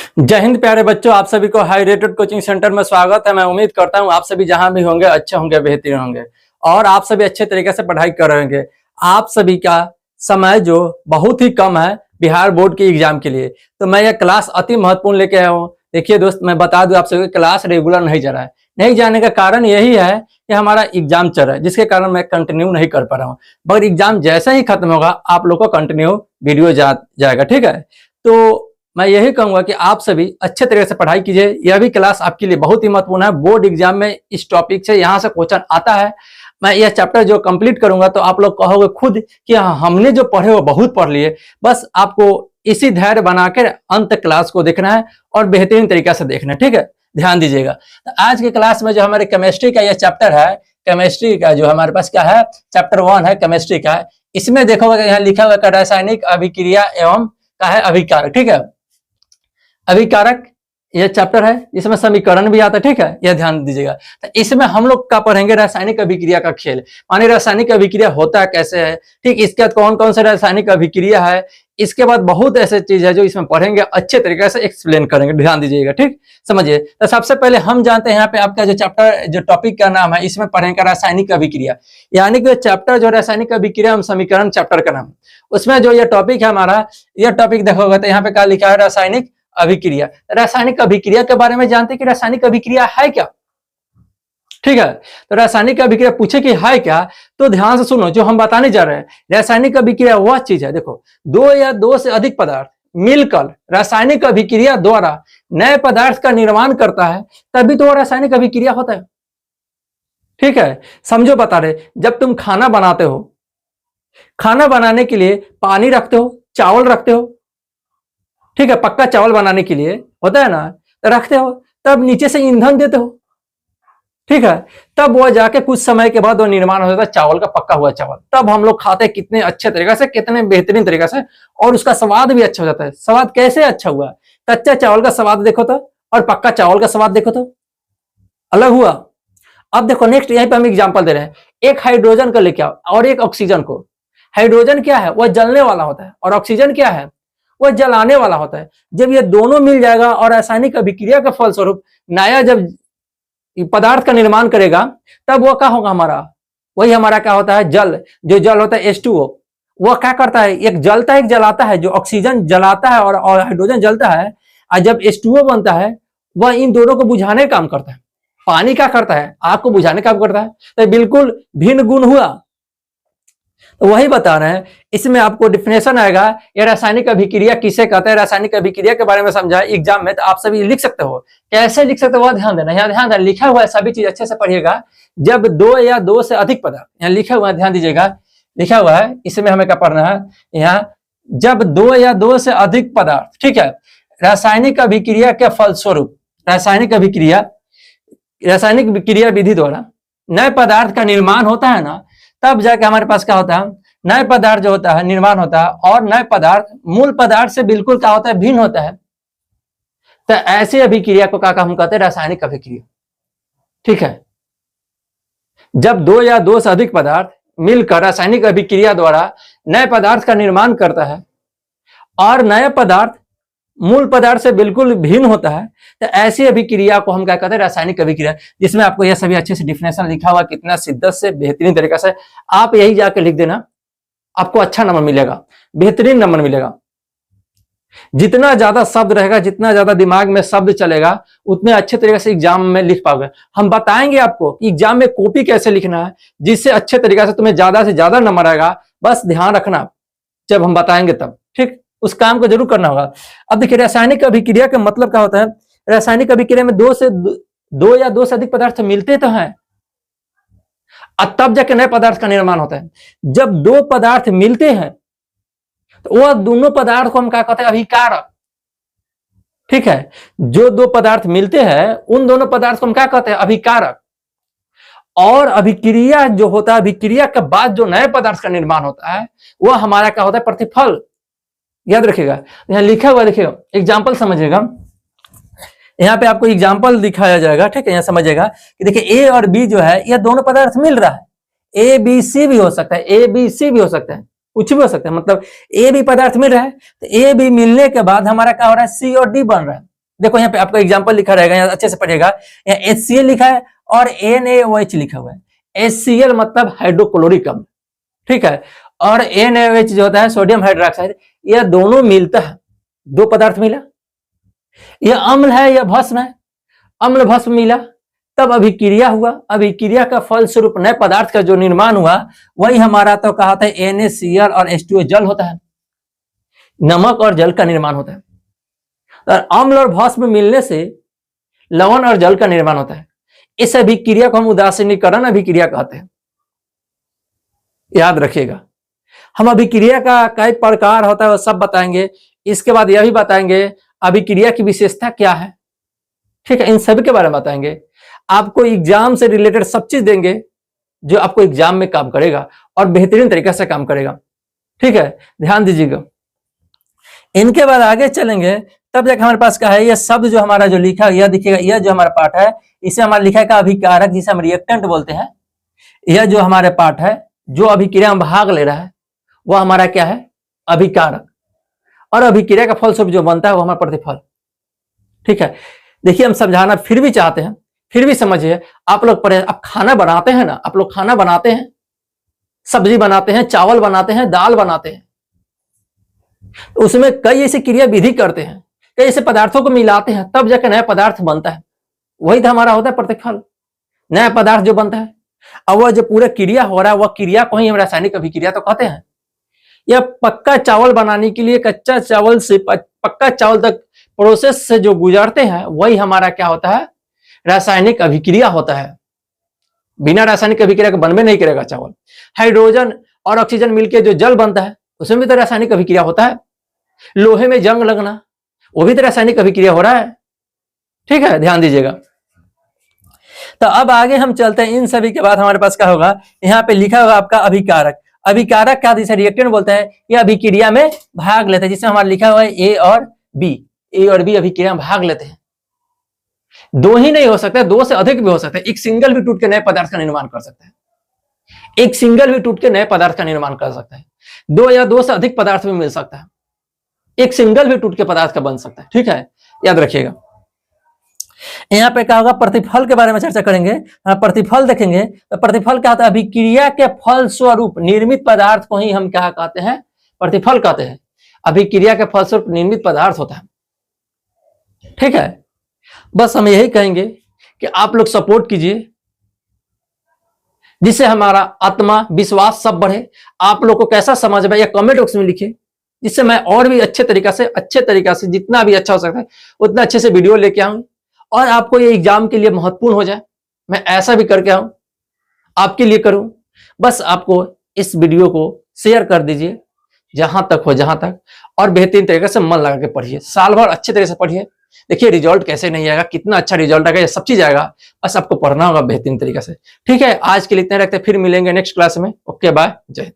जय हिंद प्यारे बच्चों, आप सभी को हाई रेटेड कोचिंग सेंटर में स्वागत है। मैं उम्मीद करता हूं आप सभी जहां भी होंगे अच्छे होंगे, बेहतरीन होंगे और आप सभी अच्छे तरीके से पढ़ाई कर रहे होंगे। आप सभी का समय जो बहुत ही कम है बिहार बोर्ड के एग्जाम के लिए, तो मैं यह क्लास अति महत्वपूर्ण लेके आया हूँ। देखिए दोस्त, मैं बता दूं आप सभी क्लास रेगुलर नहीं जा रहा है। नहीं जाने का कारण यही है कि हमारा एग्जाम चल रहा है, जिसके कारण मैं कंटिन्यू नहीं कर पा रहा हूँ। मगर एग्जाम जैसे ही खत्म होगा आप लोग को कंटिन्यू वीडियो जाएगा, ठीक है। तो मैं यही कहूंगा कि आप सभी अच्छे तरीके से पढ़ाई कीजिए। यह भी क्लास आपके लिए बहुत ही महत्वपूर्ण है। बोर्ड एग्जाम में इस टॉपिक से यहाँ से क्वेश्चन आता है। मैं यह चैप्टर जो कंप्लीट करूंगा तो आप लोग कहोगे खुद कि हाँ, हमने जो पढ़े वो बहुत पढ़ लिए। बस आपको इसी धैर्य बनाकर अंत क्लास को देखना है और बेहतरीन तरीके से देखना है, ठीक है। ध्यान दीजिएगा। तो आज की क्लास में जो हमारे केमिस्ट्री का यह चैप्टर है, केमिस्ट्री का जो हमारे पास क्या है, चैप्टर 1 है केमिस्ट्री का। इसमें देखोगे यहाँ लिखा हुआ रासायनिक अभिक्रिया एवं का है अभिकारक, ठीक है। अभिकारक यह चैप्टर है, इसमें समीकरण भी आता है, ठीक है। यह ध्यान दीजिएगा। तो इसमें हम लोग का पढ़ेंगे रासायनिक अभिक्रिया का खेल। माने रासायनिक अभिक्रिया होता कैसे है, ठीक। इसके बाद कौन कौन से रासायनिक अभिक्रिया है, इसके बाद बहुत ऐसे चीज है जो इसमें पढ़ेंगे, अच्छे तरीके से एक्सप्लेन करेंगे। ध्यान दीजिएगा, ठीक। समझिए। तो सबसे पहले हम जानते हैं यहाँ पे आपका जो चैप्टर, जो टॉपिक का नाम है, इसमें पढ़ेंगे रासायनिक अभिक्रिया। यानी कि चैप्टर जो रासायनिक अभिक्रिया एवं समीकरण चैप्टर का नाम, उसमें जो ये टॉपिक है हमारा, यह टॉपिक देखोगे तो यहाँ पे क्या लिखा है, रासायनिक अभिक्रिया। रासायनिक अभिक्रिया के बारे में जानते हैं कि रासायनिक अभिक्रिया है क्या, ठीक है। तो रासायनिक अभिक्रिया पूछे कि है क्या, तो ध्यान से सुनो जो हम बताने जा रहे हैं। रासायनिक अभिक्रिया वह चीज है, देखो, दो या दो से अधिक पदार्थ मिलकर रासायनिक अभिक्रिया द्वारा नए पदार्थ का निर्माण करता है, तभी तो वह रासायनिक अभिक्रिया होता है, ठीक है। समझो बता रहे, जब तुम खाना बनाते हो, खाना बनाने के लिए पानी रखते हो, चावल रखते हो, ठीक है। पक्का चावल बनाने के लिए होता है ना, रखते हो, तब नीचे से ईंधन देते हो, ठीक है। तब वो जाके कुछ समय के बाद वो निर्माण हो जाता है चावल का, पक्का हुआ चावल। तब हम लोग खाते हैं कितने अच्छे तरीके से, कितने बेहतरीन तरीके से, और उसका स्वाद भी अच्छा हो जाता है। स्वाद कैसे अच्छा हुआ, कच्चा चावल का स्वाद देखो तो और पक्का चावल का स्वाद देखो तो अलग हुआ। अब देखो नेक्स्ट, यहीं पे हम एग्जाम्पल दे रहे हैं। एक हाइड्रोजन को लेके आओ और एक ऑक्सीजन को। हाइड्रोजन क्या है, वह जलने वाला होता है, और ऑक्सीजन क्या है, वह जलाने वाला होता है। जब ये दोनों मिल जाएगा और रासायनिक अभिक्रिया के फलस्वरूप नया जब पदार्थ का निर्माण करेगा, तब वो क्या होगा हमारा, वही हमारा क्या होता है, जल। जो जल होता है H2O, वह क्या करता है, एक जलता है एक जलाता है। जो ऑक्सीजन जलाता है और हाइड्रोजन जलता है, और जब H2O बनता है, वह इन दोनों को बुझाने का काम करता है। पानी क्या करता है, आग को बुझाने का काम करता है। तो बिल्कुल भिन्न गुण हुआ। तो वही बता रहे हैं, इसमें आपको डिफिनेशन आएगा, ये रासायनिक अभिक्रिया किसे कहते हैं। रासायनिक अभिक्रिया के बारे में समझा एग्जाम में, तो आप सभी लिख सकते हो। कैसे लिख सकते हो वह ध्यान देना, यहाँ ध्यान देना, लिखा हुआ है, सभी चीज अच्छे से पढ़िएगा। जब दो या दो से अधिक पदार्थ, यहाँ लिखा हुआ है, ध्यान दीजिएगा, लिखा हुआ है, इसमें हमें क्या पढ़ना है, यहाँ जब दो या दो से अधिक पदार्थ, ठीक है, रासायनिक अभिक्रिया के फलस्वरूप, रासायनिक क्रिया विधि द्वारा नए पदार्थ का निर्माण होता है ना, तब जाके हमारे पास क्या होता है, नए पदार्थ जो होता है निर्माण होता है, और नए पदार्थ मूल पदार्थ से बिल्कुल क्या होता है, भिन्न होता है। तो ऐसी अभिक्रिया को क्या हम कहते हैं, रासायनिक अभिक्रिया, ठीक है। जब दो या दो से अधिक पदार्थ मिलकर रासायनिक अभिक्रिया द्वारा नए पदार्थ का निर्माण करता है और नए पदार्थ मूल पदार्थ से बिल्कुल भिन्न होता है, तो ऐसी अभिक्रिया को हम क्या कहते हैं, रासायनिक अभिक्रिया। जिसमें आपको यह सभी अच्छे से डिफिनेशन लिखा हुआ, कितना शिद्दत से बेहतरीन तरीके से आप यही जाके लिख देना, आपको अच्छा नंबर मिलेगा, बेहतरीन नंबर मिलेगा। जितना ज्यादा शब्द रहेगा, जितना ज्यादा दिमाग में शब्द चलेगा, उतने अच्छे तरीके से एग्जाम में लिख पाओगे। हम बताएंगे आपको एग्जाम में कॉपी कैसे लिखना है, जिससे अच्छे तरीके से तुम्हें ज्यादा से ज्यादा नंबर आएगा। बस ध्यान रखना, जब हम बताएंगे तब, ठीक, उस काम को जरूर करना होगा। अब देखिए रासायनिक अभिक्रिया का मतलब क्या होता है। रासायनिक अभिक्रिया में दो या दो से अधिक पदार्थ मिलते तो हैं, और तब जाके नए पदार्थ का निर्माण होता है। जब दो पदार्थ मिलते हैं तो वह दोनों पदार्थ को हम क्या कहते हैं, अभिकारक, ठीक है। जो दो पदार्थ मिलते हैं उन दोनों पदार्थ को हम क्या कहते हैं, अभिकारक। और अभिक्रिया जो होता है, अभिक्रिया के बाद जो नए पदार्थ का निर्माण होता है, वह हमारा क्या होता है, प्रतिफल। याद रखिएगा, यहाँ लिखा हुआ देखिएगा, एग्जाम्पल समझिएगा। यहाँ पे आपको एग्जाम्पल दिखाया जाएगा, ठीक है। यहाँ समझिएगा कि देखिए ए और बी जो है, यह दोनों पदार्थ मिल रहा है। ए बी सी भी हो सकता है, ए बी सी भी हो सकता है, कुछ भी हो सकता है। मतलब ए बी पदार्थ मिल रहा है, तो ए बी मिलने के बाद हमारा क्या हो रहा है, सी और डी बन रहा है। देखो यहाँ पे आपका एग्जांपल लिखा रहेगा, यहाँ अच्छे से पढ़िएगा। यहाँ HCl लिखा है और NaOH लिखा हुआ है। HCl मतलब हाइड्रोक्लोरिक अम्ल, ठीक है, और NaOH जो होता है सोडियम हाइड्रोक्साइड। यह दोनों मिलता है, दो पदार्थ मिला, यह अम्ल है या भस्म है, अम्ल भस्म मिला, तब अभिक्रिया हुआ, अभिक्रिया का फल स्वरूप नए पदार्थ का जो निर्माण हुआ वही हमारा तो कहा था NaCl और H2O जल होता है, नमक और जल का निर्माण होता है। और अम्ल और भस्म मिलने से लवण और जल का निर्माण होता है। इस अभिक्रिया को हम उदासीनीकरण अभिक्रिया कहते हैं, याद रखिएगा। हम अभिक्रिया का कई प्रकार होता है वो सब बताएंगे, इसके बाद यह भी बताएंगे अभिक्रिया की विशेषता क्या है, ठीक है, इन सभी के बारे में बताएंगे। आपको एग्जाम से रिलेटेड सब चीज देंगे जो आपको एग्जाम में काम करेगा और बेहतरीन तरीके से काम करेगा, ठीक है, ध्यान दीजिएगा। इनके बाद आगे चलेंगे तब जाकर हमारे पास क्या है, यह शब्द जो हमारा जो लिखा है, यह दिखेगा, यह जो हमारा पाठ है इसे हमारा लिखा है का अभिकारक, जिसे हम रिएक्टेंट बोलते हैं। यह जो हमारे पाठ है जो अभिक्रिया में भाग ले रहा है वह हमारा क्या है, अभिकारक, और अभिक्रिया का फलस्वरूप जो बनता है वो हमारा प्रतिफल, ठीक है। देखिए हम समझाना फिर भी चाहते हैं, फिर भी समझिए। आप लोग आप खाना बनाते हैं ना, आप लोग खाना बनाते हैं, सब्जी बनाते हैं, चावल बनाते हैं, दाल बनाते हैं, तो उसमें कई ऐसी क्रिया विधि करते हैं, कई ऐसे पदार्थों को मिलाते हैं, तब जाकर नया पदार्थ बनता है, वही तो हमारा होता है प्रतिफल, नया पदार्थ जो बनता है। अब वह जो पूरा क्रिया हो रहा है वह क्रिया को ही हम रासायनिक अभिक्रिया तो कहते हैं। यह पक्का चावल बनाने के लिए कच्चा चावल से पक्का चावल तक प्रोसेस से जो गुजरते हैं वही हमारा क्या होता है, रासायनिक अभिक्रिया होता है। बिना रासायनिक अभिक्रिया के बनबे नहीं करेगा चावल। हाइड्रोजन और ऑक्सीजन मिलकर जो जल बनता है उसमें भी तो रासायनिक अभिक्रिया होता है। लोहे में जंग लगना वो भी तो रासायनिक अभिक्रिया हो रहा है, ठीक है, ध्यान दीजिएगा। तो अब आगे हम चलते हैं। इन सभी के बाद हमारे पास क्या होगा, यहाँ पे लिखा होगा आपका अभिकारक। अभिकारक क्या, जिसे रिएक्टेंट बोलते हैं, यह अभिक्रिया में भाग लेते हैं, जिसमें हमारा लिखा हुआ है ए और बी अभिक्रिया में भाग लेते हैं। दो ही नहीं हो सकता, दो से अधिक भी हो सकता है। एक सिंगल भी टूट के नए पदार्थ का निर्माण कर सकता है, एक सिंगल भी टूट के नए पदार्थ का निर्माण कर सकता है। दो या दो से अधिक पदार्थ भी मिल सकता है, एक सिंगल भी टूट के पदार्थ का बन सकता है, ठीक है, याद रखिएगा। यहाँ पे क्या होगा, प्रतिफल के बारे में चर्चा करेंगे। प्रतिफल देखेंगे तो प्रतिफल क्या होता है, अभिक्रिया के फल स्वरूप निर्मित पदार्थ को ही हम क्या कहते हैं, प्रतिफल कहते हैं। अभिक्रिया के फल स्वरूप निर्मित पदार्थ होता है, ठीक है। बस हम यही कहेंगे कि आप लोग सपोर्ट कीजिए जिससे हमारा आत्मा विश्वास सब बढ़े। आप लोग को कैसा समझ में या कमेंट बॉक्स में लिखिए, जिससे मैं और भी अच्छे तरीका से जितना भी अच्छा हो सकता है उतना अच्छे से वीडियो लेके आऊं और आपको ये एग्जाम के लिए महत्वपूर्ण हो जाए। मैं ऐसा भी करके आऊं, आपके लिए करूं। बस आपको इस वीडियो को शेयर कर दीजिए जहां तक हो, जहां तक, और बेहतरीन तरीके से मन लगा के पढ़िए। साल भर अच्छे तरीके से पढ़िए। देखिए रिजल्ट कैसे नहीं आएगा, कितना अच्छा रिजल्ट आएगा, ये सब चीज आएगा, बस आपको पढ़ना होगा बेहतरीन तरीके से, ठीक है। आज के लिए इतना रखते हैं, फिर मिलेंगे नेक्स्ट क्लास में। ओके बाय, जय हिंद।